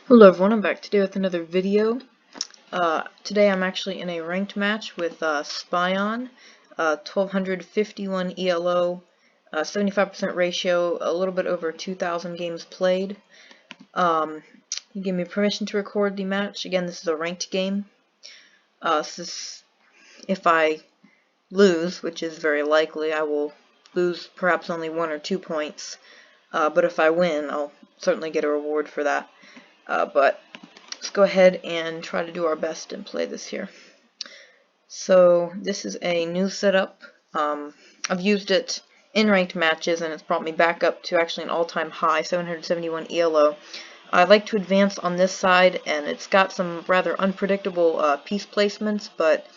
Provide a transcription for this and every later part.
Hello everyone, I'm back today with another video. Today I'm actually in a ranked match with Spion, 1251 ELO, 75% ratio, a little bit over 2,000 games played. He gave me permission to record the match. Again, this is a ranked game. If I lose, which is very likely, I will lose perhaps only 1 or 2 points. But if I win, I'll certainly get a reward for that. But let's go ahead and try to do our best and play this here. So this is a new setup. I've used it in ranked matches and it's brought me back up to actually an all-time high, 771 ELO. I like to advance on this side, and it's got some rather unpredictable piece placements, but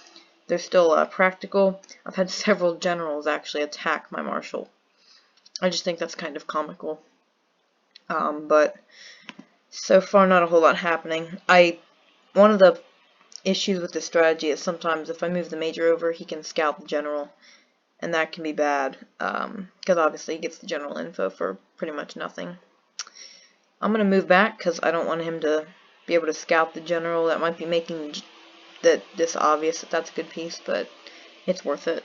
they're still practical. I've had several generals actually attack my marshal. I just think that's kind of comical. But so far, not a whole lot happening. One of the issues with this strategy is sometimes if I move the major over, he can scout the general, and that can be bad, because obviously he gets the general info for pretty much nothing. I'm going to move back because I don't want him to be able to scout the general. That might be making this obvious that that's a good piece, but it's worth it.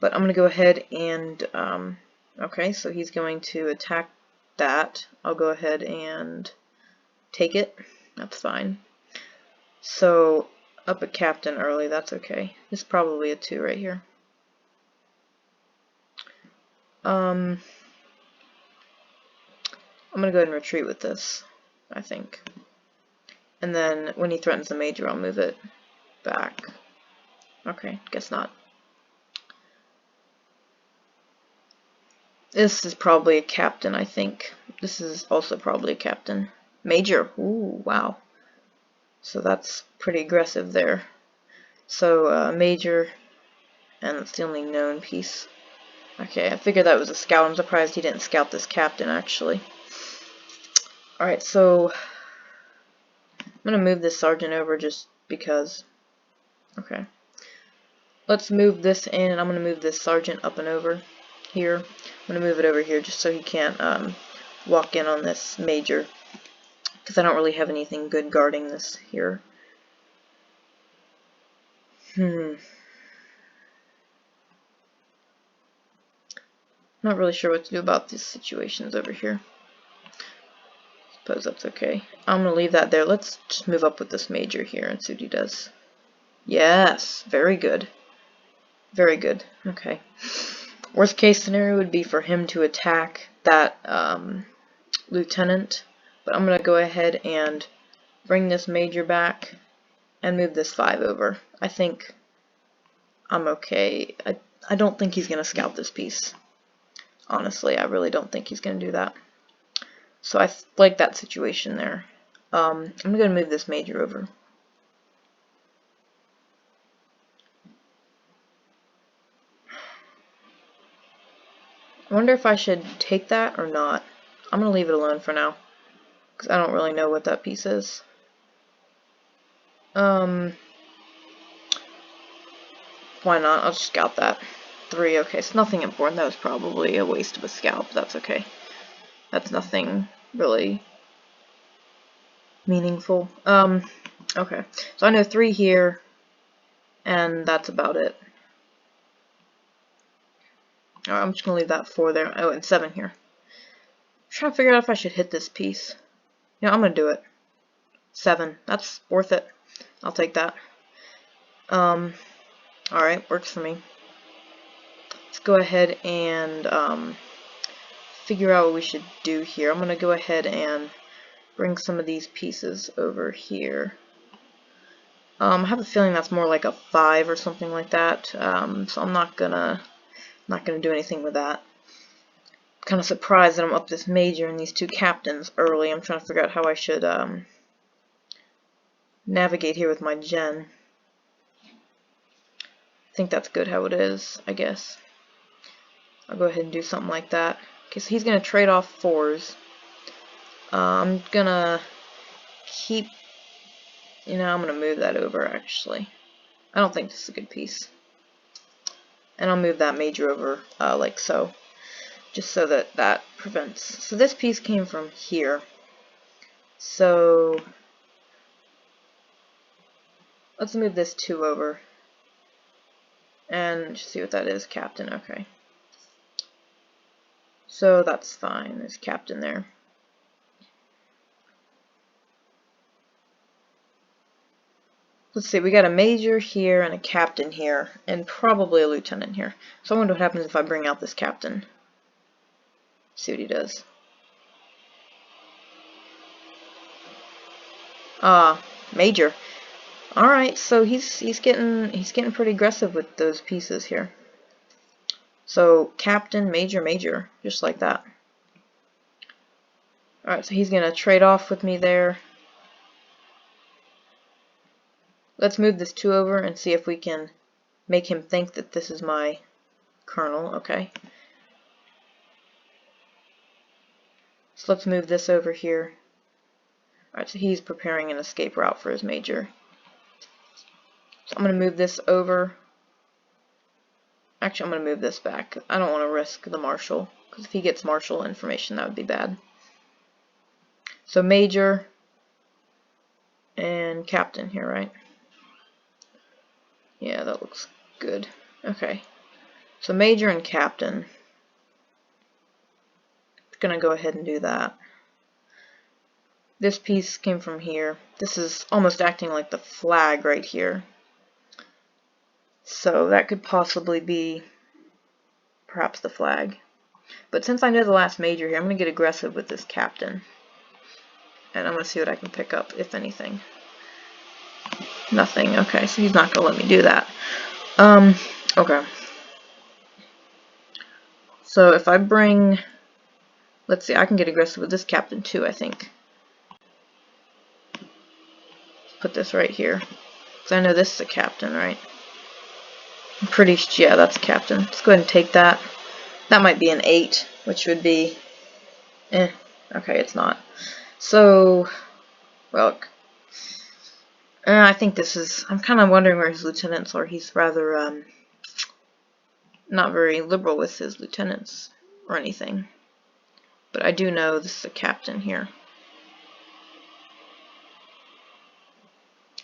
But I'm going to go ahead and, okay, so he's going to attack that. I'll go ahead and take it. That's fine. So, up a captain early, that's okay. This is probably a 2 right here. I'm going to go ahead and retreat with this, I think. And then when he threatens the major, I'll move it back. Okay, guess not. This is probably a captain, I think. This is also probably a captain. Major, ooh, wow. So that's pretty aggressive there. So, major, and that's the only known piece. Okay, I figured that was a scout. I'm surprised he didn't scout this captain, actually. Alright, so I'm going to move this sergeant over just because. Okay. Let's move this in, and I'm going to move this sergeant up and over here. I'm going to move it over here just so he can't walk in on this major, because I don't really have anything good guarding this here. Not really sure what to do about these situations over here. Suppose that's okay. I'm going to leave that there. Let's just move up with this major here and see what he does. Yes, very good. Very good. Okay. Worst case scenario would be for him to attack that lieutenant, but I'm going to go ahead and bring this major back and move this 5 over. I think I'm okay. I don't think he's going to scout this piece. Honestly, I really don't think he's going to do that. So I like that situation there. I'm going to move this major over. I wonder if I should take that or not. I'm going to leave it alone for now, because I don't really know what that piece is. Why not? I'll just scout that. 3, okay, so nothing important. That was probably a waste of a scout, but that's okay. That's nothing really meaningful. Okay, so I know 3 here, and that's about it. Alright, I'm just going to leave that 4 there. Oh, and 7 here. I'm trying to figure out if I should hit this piece. Yeah, I'm going to do it. 7. That's worth it. I'll take that. Alright, works for me. Let's go ahead and figure out what we should do here. I'm going to go ahead and bring some of these pieces over here. I have a feeling that's more like a 5 or something like that, so I'm not gonna do anything with that. I'm kind of surprised that I'm up this major and these 2 captains early. I'm trying to figure out how I should navigate here with my gen. I think that's good how it is, I guess. I'll go ahead and do something like that. Okay, so he's going to trade off 4s. I'm going to keep, I'm going to move that over, actually. I don't think this is a good piece. And I'll move that major over like so, just so that prevents. So this piece came from here. So let's move this 2 over and see what that is. Captain. Okay. So that's fine. There's captain there. Let's see, we got a major here and a captain here, and probably a lieutenant here. So I wonder what happens if I bring out this captain. See what he does. Major. Alright, so he's getting pretty aggressive with those pieces here. So captain, major, major, just like that. Alright, so he's gonna trade off with me there. Let's move this 2 over and see if we can make him think that this is my colonel. Okay. So let's move this over here. Alright, so he's preparing an escape route for his major. So I'm going to move this over. Actually, I'm going to move this back. I don't want to risk the marshal, because if he gets marshal information, that would be bad. So major and captain here, right? Yeah, that looks good. Okay. So major and captain. I'm going to go ahead and do that. This piece came from here. This is almost acting like the flag right here. So that could possibly be perhaps the flag. But since I know the last major here, I'm going to get aggressive with this captain. And I'm going to see what I can pick up, if anything. Nothing. Okay, so he's not going to let me do that. Okay. So if I bring... Let's see, I can get aggressive with this captain too, I think. Put this right here. Because I know this is a captain, right? I'm pretty sure, yeah, that's a captain. Let's go ahead and take that. That might be an 8, which would be... Okay, it's not. So, well... I think this is... I'm kind of wondering where his lieutenants are. He's rather, not very liberal with his lieutenants or anything. But I do know this is a captain here.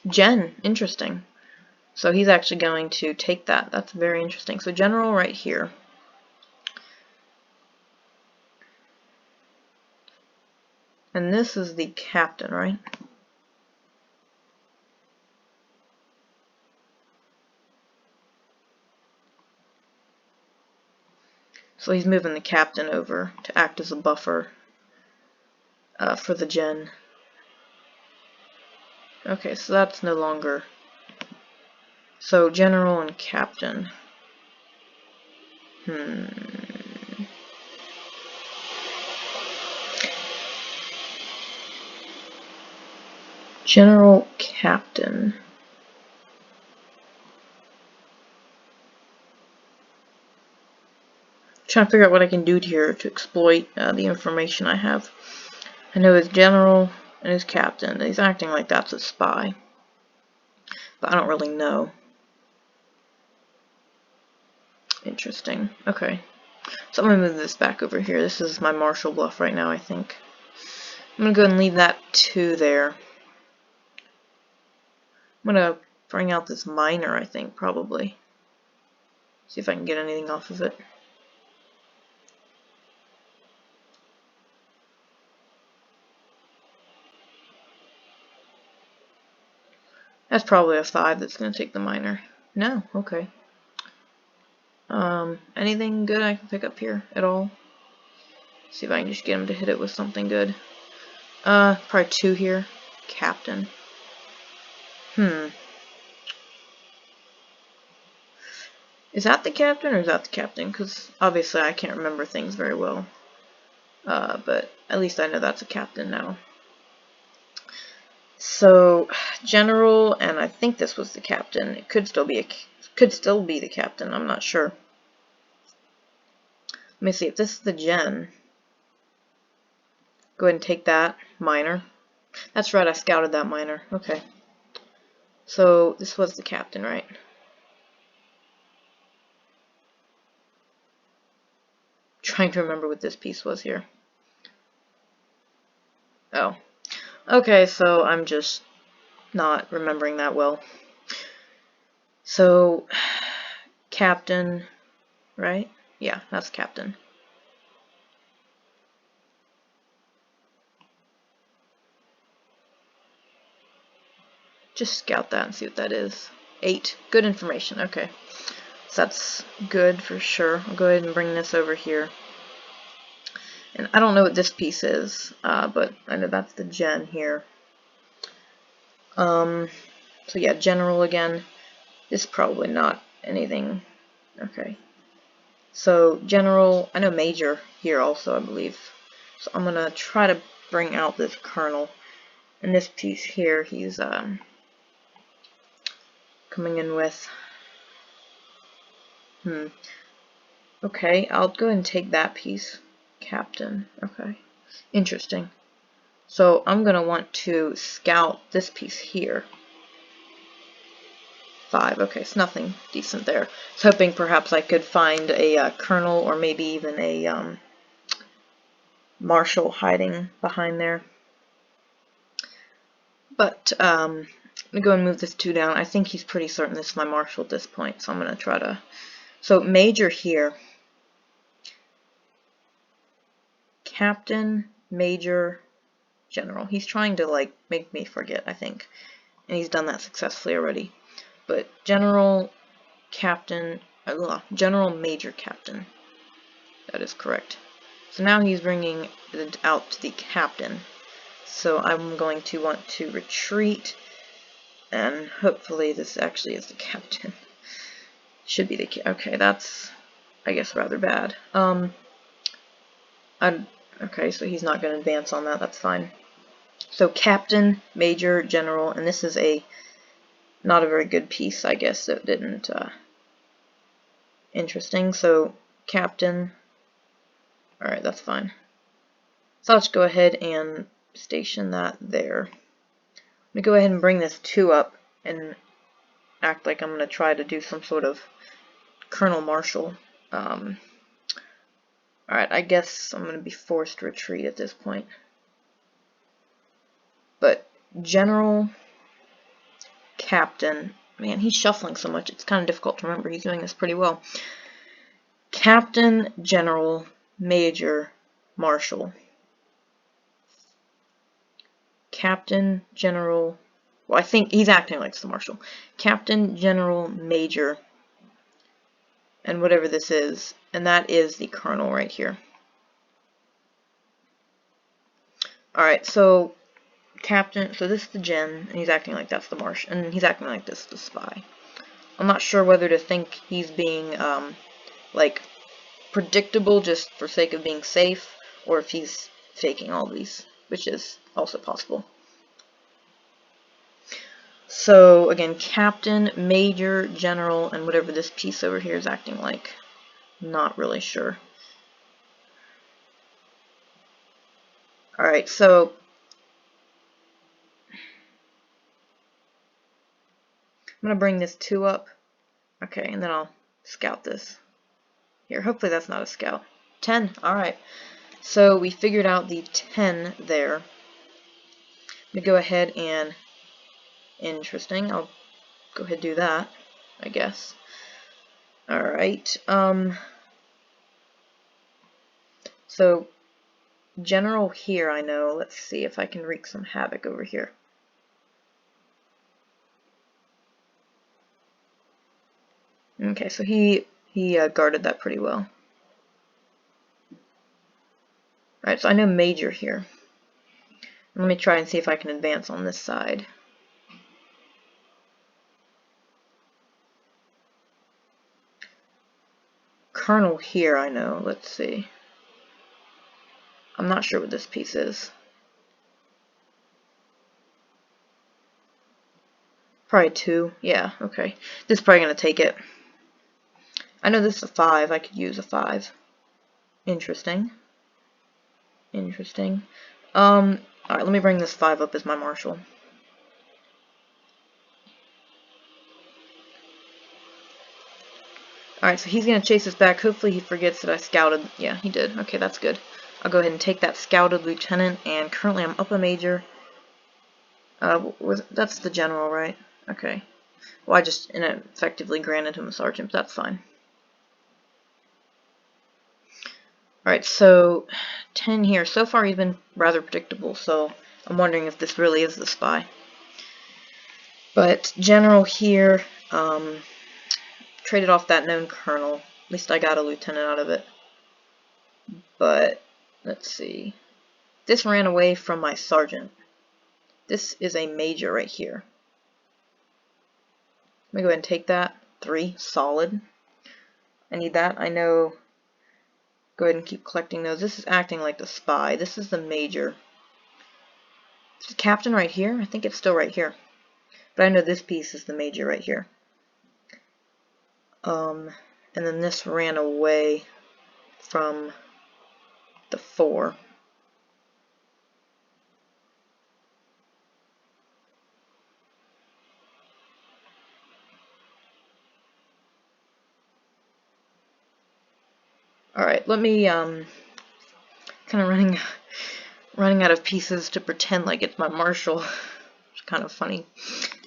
Gen, interesting. So he's actually going to take that. That's very interesting. So general right here. And this is the captain, right? So he's moving the captain over to act as a buffer for the gen. Okay, so that's no longer... So general and captain. General captain. Trying to figure out what I can do here to exploit the information I have. I know his general and his captain. He's acting like that's a spy. But I don't really know. Interesting. Okay. So I'm going to move this back over here. This is my marshal bluff right now, I think. I'm going to go ahead and leave that 2 there. I'm going to bring out this miner, I think, probably. See if I can get anything off of it. That's probably a 5 that's going to take the miner. No, okay. Anything good I can pick up here at all? See if I can just get him to hit it with something good. Probably 2 here. Captain. Is that the captain or is that the captain? Because obviously I can't remember things very well. But at least I know that's a captain now. So general, and I think this was the captain. It could still be the captain. I'm not sure. Let me see if this is the gen. Go ahead and take that miner. That's right, I scouted that miner. Okay. So this was the captain, right? Trying to remember what this piece was here. Oh. Okay, so I'm just not remembering that well. So, captain, right? Yeah, that's captain. Just scout that and see what that is. 8. Good information. Okay. So that's good for sure. I'll go ahead and bring this over here. And I don't know what this piece is, but I know that's the gen here. So yeah, general again. This is probably not anything. Okay. So general, I know major here also, I believe. So I'm gonna try to bring out this colonel. And this piece here, he's coming in with. Okay, I'll go ahead and take that piece. Captain. Okay. Interesting. So I'm gonna want to scout this piece here. 5. Okay, it's nothing decent there. I was hoping perhaps I could find a colonel or maybe even a marshal hiding behind there. But I'm going to go and move this 2 down. I think he's pretty certain this is my marshal at this point, so I'm going to try to... So major here. Captain, major, general. He's trying to like make me forget, I think. And he's done that successfully already. But general, captain, general, major, captain. That is correct. So now he's bringing it out to the captain. So I'm going to want to retreat, and hopefully this actually is the captain. Should be the okay. That's, I guess, rather bad. Okay, so he's not going to advance on that. That's fine. So captain, major, general, and this is a not a very good piece, I guess. It didn't. Interesting. So captain. All right, that's fine. So let's go ahead and station that there. I'm going to go ahead and bring this 2 up and act like I'm going to try to do some sort of Colonel Marshal. Alright, I guess I'm going to be forced to retreat at this point. But General, Captain, man, he's shuffling so much, it's kind of difficult to remember. He's doing this pretty well. Captain, General, Major, Marshal. Captain, General, well, I think he's acting like the Marshal. Captain, General, Major, and whatever this is, and that is the Colonel right here. Alright, so Captain, so this is the Gen, and he's acting like that's the Marsh, and he's acting like this is the Spy. I'm not sure whether to think he's being, like, predictable just for sake of being safe, or if he's faking all these, which is also possible. So, again, Captain, Major, General, and whatever this piece over here is acting like. Not really sure. Alright, so I'm going to bring this 2 up. Okay, and then I'll scout this. Here, hopefully that's not a scout. 10, alright. So we figured out the 10 there. I'm going to go ahead and... Interesting, I'll go ahead and do that, I guess. Alright, so General here, I know. Let's see if I can wreak some havoc over here. Okay, so he guarded that pretty well. Alright, so I know Major here. Let me try and see if I can advance on this side. Colonel here, I know. Let's see. I'm not sure what this piece is. Probably 2. Yeah, okay. This is probably going to take it. I know this is a 5. I could use a 5. Interesting. Interesting. Alright, let me bring this 5 up as my marshal. Alright, so he's going to chase us back. Hopefully he forgets that I scouted. Yeah, he did. Okay, that's good. I'll go ahead and take that scouted lieutenant, and currently I'm up a major. That's the general, right? Okay. Well, I just ineffectively granted him a sergeant, but that's fine. Alright, so 10 here. So far he's been rather predictable, so I'm wondering if this really is the spy. But general here, traded off that known colonel. At least I got a lieutenant out of it. But, let's see. This ran away from my sergeant. This is a major right here. Let me go ahead and take that. 3, solid. I need that. I know. Go ahead and keep collecting those. This is acting like the spy. This is the major. Is the captain right here? I think it's still right here. But I know this piece is the major right here. And then this ran away from the 4. Alright, let me, kind of running out of pieces to pretend like it's my marshal. It's kind of funny.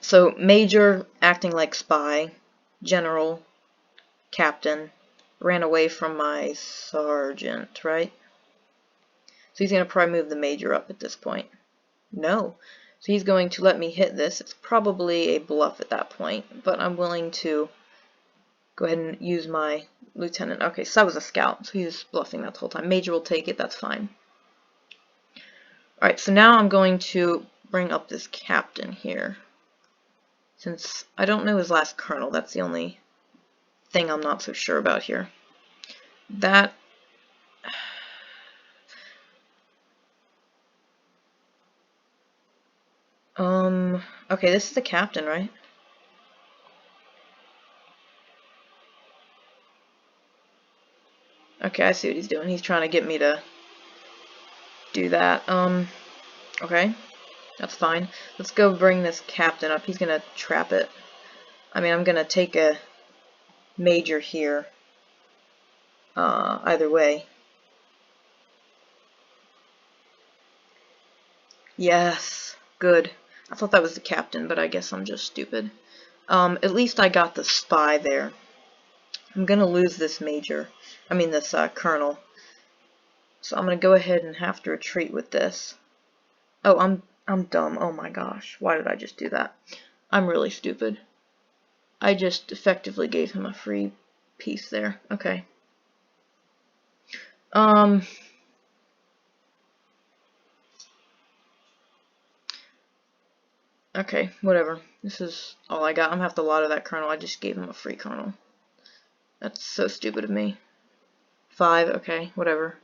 So, major, acting like spy, general, captain, ran away from my sergeant, right? So he's going to probably move the major up at this point. No. So he's going to let me hit this. It's probably a bluff at that point, but I'm willing to go ahead and use my lieutenant. Okay, so that was a scout, so he was bluffing that the whole time. Major will take it, that's fine. Alright, so now I'm going to bring up this captain here. Since I don't know his last colonel, that's the only thing I'm not so sure about here. That... okay, this is the captain, right? Okay, I see what he's doing. He's trying to get me to do that. Okay. That's fine. Let's go bring this captain up. He's gonna trap it. I mean, I'm gonna take a major here. Either way. Yes. Good. I thought that was the captain, but I guess I'm just stupid. At least I got the spy there. I'm gonna lose this major. I mean, this colonel. So I'm gonna go ahead and have to retreat with this. Oh, I'm dumb. Oh my gosh. Why did I just do that? I'm really stupid. I just effectively gave him a free piece there. Okay. Okay, whatever. This is all I got. I'm gonna have to lot of that colonel. I just gave him a free colonel. That's so stupid of me. 5, okay, whatever.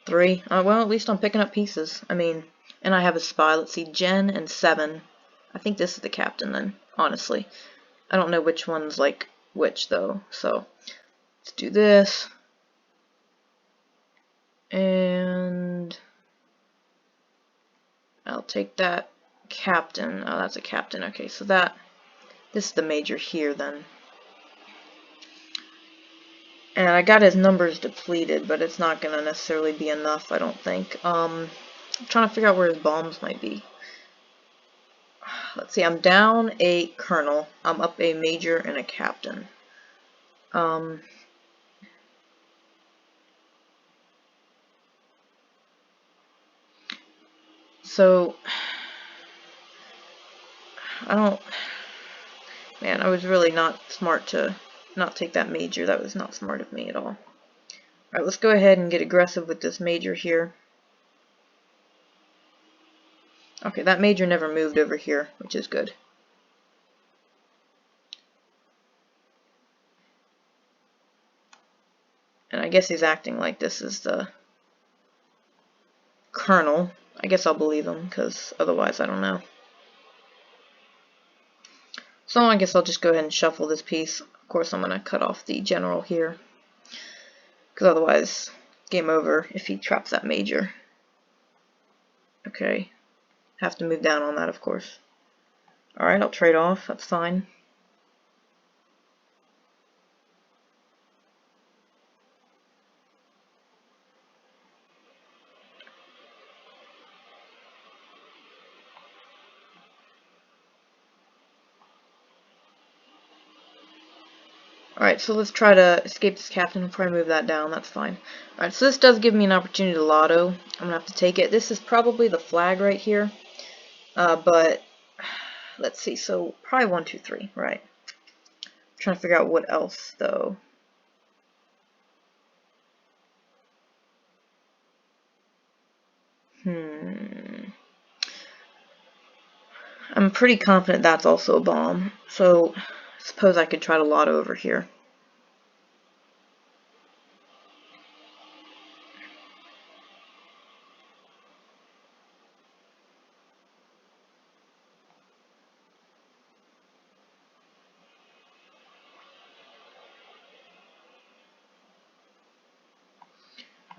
Three. Well, at least I'm picking up pieces. I mean, and I have a spy. Let's see, Jen and 7. I think this is the captain then, honestly. I don't know which one's like which though, so let's do this. And I'll take that captain. Oh, that's a captain. Okay, so this is the major here then. And I got his numbers depleted, but it's not going to necessarily be enough, I don't think. I'm trying to figure out where his bombs might be. Let's see, I'm down a colonel. I'm up a major and a captain. So, man, I was really not smart to not take that major. That was not smart of me at all. Alright, let's go ahead and get aggressive with this major here. Okay, that major never moved over here, which is good. And I guess he's acting like this is the colonel. I guess I'll believe him, because otherwise I don't know. So I guess I'll just go ahead and shuffle this piece. Of course I'm going to cut off the general here, because otherwise game over if he traps that major. Okay, have to move down on that, of course. Alright, I'll trade off, that's fine. Alright, so let's try to escape this captain. I'll probably move that down. That's fine. Alright, so this does give me an opportunity to lotto. I'm going to have to take it. This is probably the flag right here. But let's see. So probably 1, 2, 3. Right. I'm trying to figure out what else, though. I'm pretty confident that's also a bomb. So I suppose I could try to lotto over here.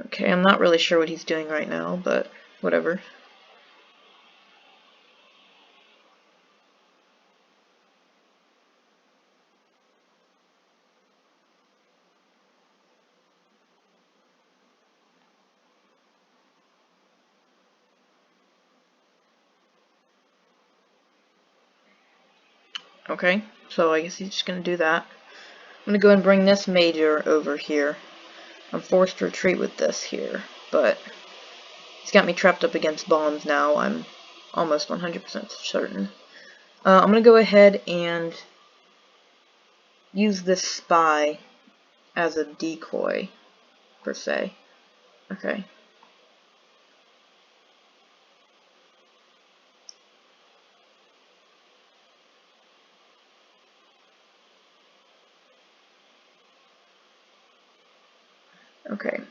Okay, I'm not really sure what he's doing right now, but whatever. Okay, so I guess he's just going to do that. I'm going to go and bring this major over here. I'm forced to retreat with this here, but he's got me trapped up against bombs now. I'm almost 100% certain. I'm going to go ahead and use this spy as a decoy, per se. Okay. Okay.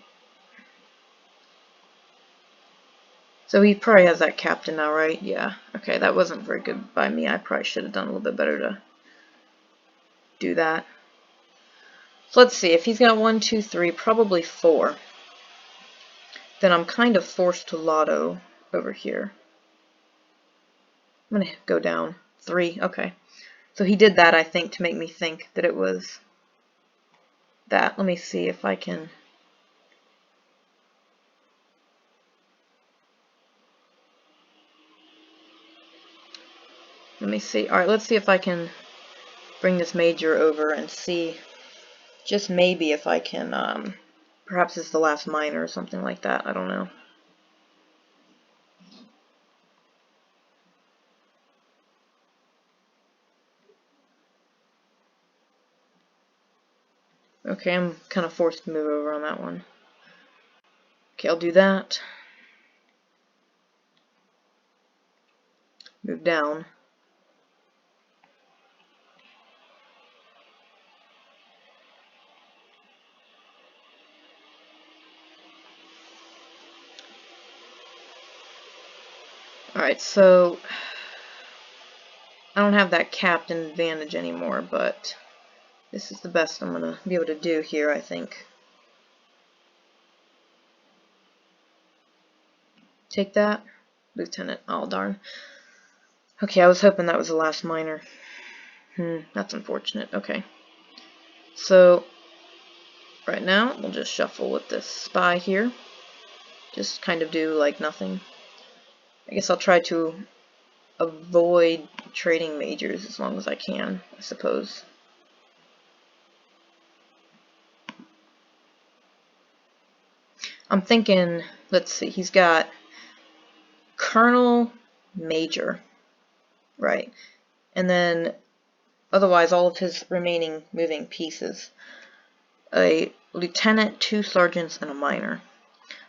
So he probably has that captain now, right? Yeah. Okay, that wasn't very good by me. I probably should have done a little bit better to do that. So let's see. If he's got 1, 2, 3, probably 4, then I'm kind of forced to lotto over here. I'm going to go down. 3. Okay. So he did that, I think, to make me think that it was that. Let me see if I can... Let me see. Alright, let's see if I can bring this major over and see, just maybe if I can, perhaps it's the last minor or something like that. I don't know. Okay, I'm kind of forced to move over on that one. Okay, I'll do that. Move down. Alright, so I don't have that captain advantage anymore, but this is the best I'm going to be able to do here, I think. Take that. Lieutenant. Oh, darn. Okay, I was hoping that was the last minor. That's unfortunate. Okay. So, right now, we'll just shuffle with this spy here. Just kind of do like nothing. I guess I'll try to avoid trading majors as long as I can, I suppose. I'm thinking, let's see, he's got Colonel Major, right, and then otherwise all of his remaining moving pieces. A lieutenant, 2 sergeants, and a minor.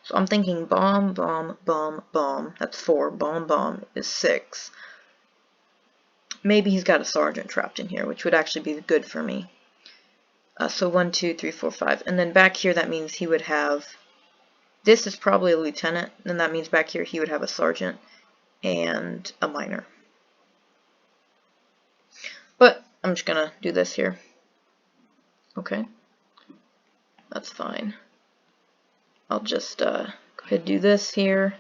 So I'm thinking bomb, bomb, bomb, bomb. That's 4. Bomb, bomb is 6. Maybe he's got a sergeant trapped in here, which would actually be good for me. So 1, 2, 3, 4, 5. And then back here that means he would have... This is probably a lieutenant, and that means back here he would have a sergeant and a minor. But I'm just going to do this here. Okay. That's fine. I'll just go ahead and do this here.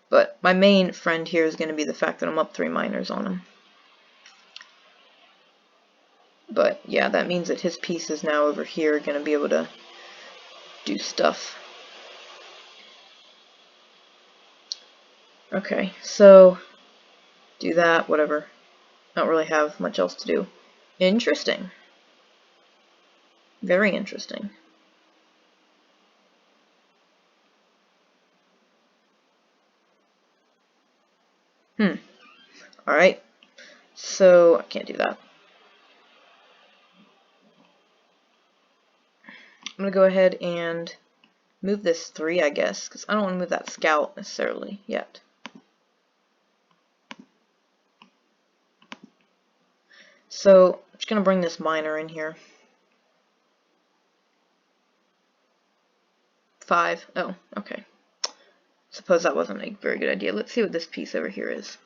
But my main friend here is going to be the fact that I'm up 3 minors on him. But yeah, that means that his pieces now over here are going to be able to do stuff. Okay, so do that, whatever. Don't really have much else to do. Interesting. Very interesting. Alright. So, I can't do that. I'm going to go ahead and move this 3, I guess, because I don't want to move that scout necessarily yet. So, I'm just going to bring this miner in here. 5. Oh, okay. Suppose that wasn't a very good idea. Let's see what this piece over here is.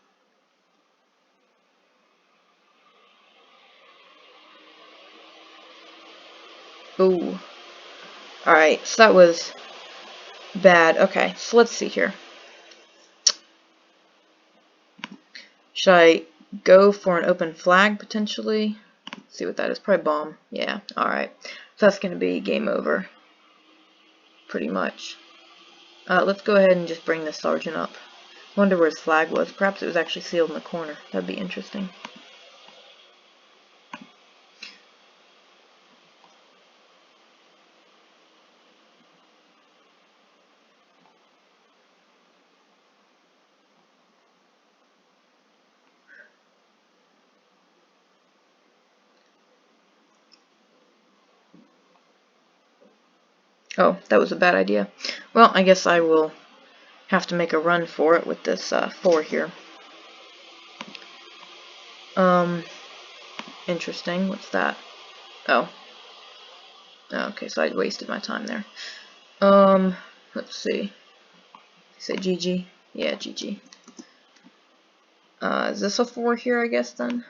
Ooh. Alright, so that was bad. Okay, so let's see here. Should I go for an open flag, potentially? Let's see what that is. Probably bomb. Yeah, alright. So that's going to be game over. Pretty much. Let's go ahead and just bring this sergeant up. Wonder where his flag was. Perhaps it was actually sealed in the corner. That'd be interesting. Oh, that was a bad idea. Well, I guess I will have to make a run for it with this 4 here. Interesting. What's that? Oh. Okay, so I wasted my time there. Let's see. Say GG? Yeah, GG. Is this a 4 here, I guess, then?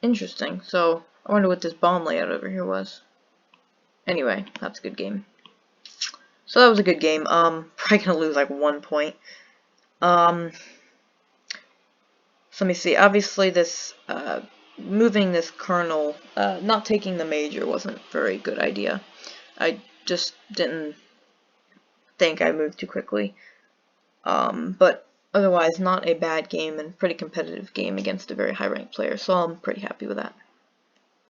Interesting. So, I wonder what this bomb layout over here was. Anyway, that's a good game. So that was a good game. Probably gonna lose like 1 point. So let me see. Obviously, this moving this colonel, not taking the major wasn't a very good idea. I just didn't think I moved too quickly. But otherwise, not a bad game and pretty competitive game against a very high-ranked player. So I'm pretty happy with that.